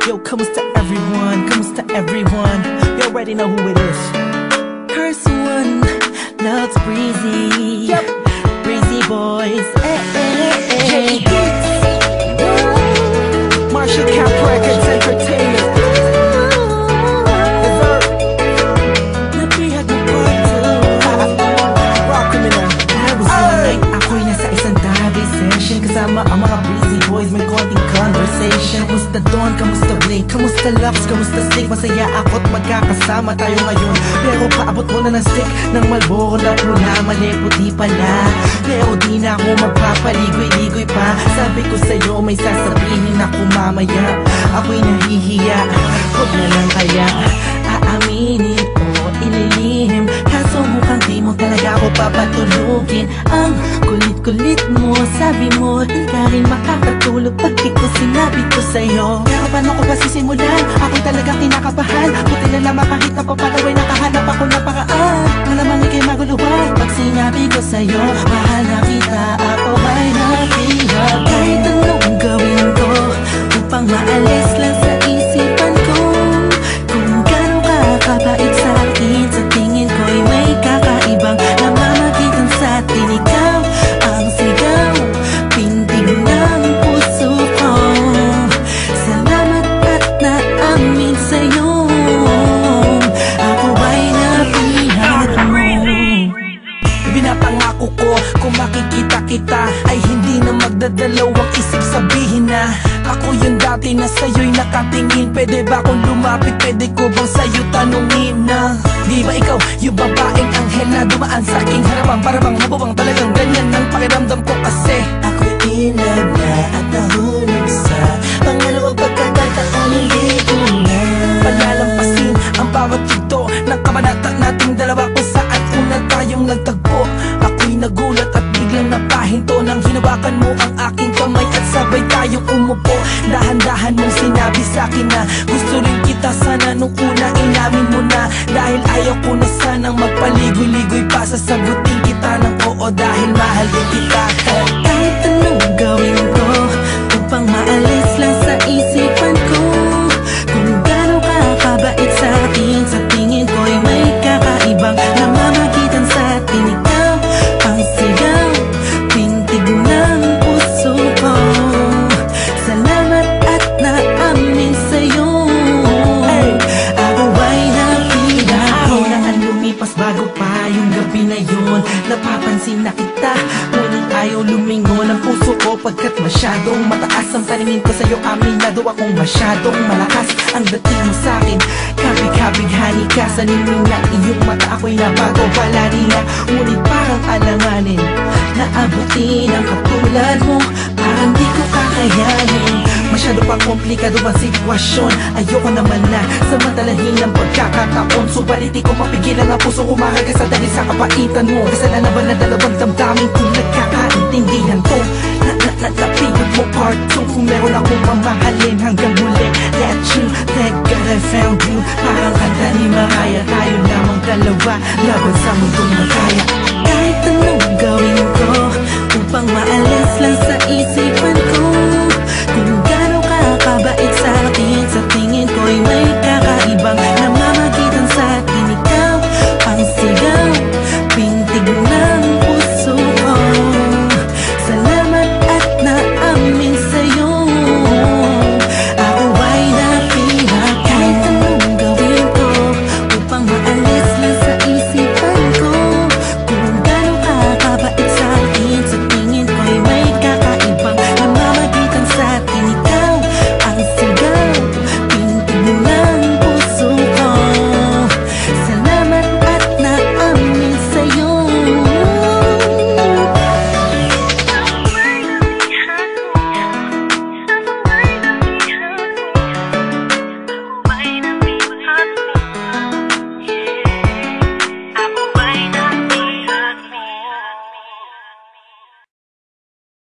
Yo, kamusta everyone? Kamusta everyone? You already know who it is. Curse one, loves Breezy. Yep, Breezy boys. J Hits. Marshall Cap Records Entertainment. Dessert. Napihag mo part 2. Rock criminal. There was one night ako'y nasa isang tabi session kasama ang mga Breezy boys. May konting conversation. Kamusta Don? Kamusta Blake? Kamusta Lux? Kamusta Slick? Masaya ako't magkakasama tayo ngayon. Pero paabot mo na ng stick ng Malboro na pula. Mali puti pala. Pero di na ako magpapaligoy-ligoy pa. Sabi ko sa'yo may sasabihin ako mamaya. Ako'y nahihiya, huwag na lang kaya aaminin o ililihim. Kaso mukhang di mo talaga ako papatulugin. Ang kulit-kulit mo, sabi mo di ka rin makakatulog pag di ko sinabi ko sa'yo. Pero paano ko ba sisimulan? Ako'y talagang kinakabahan. Buti na naman kahit napapalaway nakahanap ako ng paraan. Malamang ikay maguluhan pag sinabi ko sa'yo mahal na kita, ako ay naghihirap. Kahit anong gawin ko upang maalis lang sa isipan ko kung gano'n ka kabait sa akin. Sa tingin ko'y may kakaibang namamagitan sa atin. Ikaw ang sigaw, pintig ng puso ko. Salamat at naamin sa'yo, ako ay napihag mo. Binapangako ko kung makikita kita ay hindi na magdadalawang isip sabihin na ako yung dati na sa'yo'y nakatingin. Pwede ba akong lumapit? Pwede ko bang sa'yo tanungin na di ba ikaw yung babaeng anghel na dumaan sa aking harapan? Para bang mababang talagang ganyan ang pakiramdam ko kasi ako'y inag na at nahulog sa pangalawang pagkakataon. Hindi ko na palalampasin ang bawat yugto ng kabanata nating dalawa kung saan una tayong nagtagpo. Ako'y nagulat at biglang napahinto nang hinawakan mo ang aking kamay at sabay tayong umupo. Dahan-dahan mong sinabi sa'kin na gusto rin kita sana nung una inamin mo na. Dahil ayaw ko na sanang magpaligoy-ligoy pa, sasagutin kita ng oo dahil mahal din kita. Kahit anong gawin ko upang maalis lang sa isipan ko kung gano'n ka kabait sa akin. Sa tingin ko'y may kakaibang namamagitan sa atin. Ikaw ang sigaw, pintig ng puso ko. Salamat at naamin sa'yo, ako ay napihag mo. Ang lumipas bago pa yung gabi na yun, napapansin na kita, ngunit ayaw lumingon ang puso ko pagkat masyadong mataas ang paningin ko sa'yo. Aminado akong masyadong malakas ang dating mo sa'kin. Kabig-kabighani ka sa ningning ng iyong mata. Ako'y nabago pala niya, ngunit parang alanganin na abutin ang katulad mo. Parang di ko kakayanin. Masyado pang komplikado ang sitwasyon. Ayoko naman na samantalahin ang pagkakataon. Subalit di ko mapigilan ang puso umahagas sa dahil sa kapaitan mo. Kasalanan ba na dalawang damdamin kung nagkakaintindihan to? Napihag mo part 2. Kung meron akong mamahalin hanggang huli, let you, thank God I found you. Parang kanta ni Mariah, tayo lamang dalawa laban sa mundong magkaya. Kahit anong gawin ko upang maalis lang sa isipan ko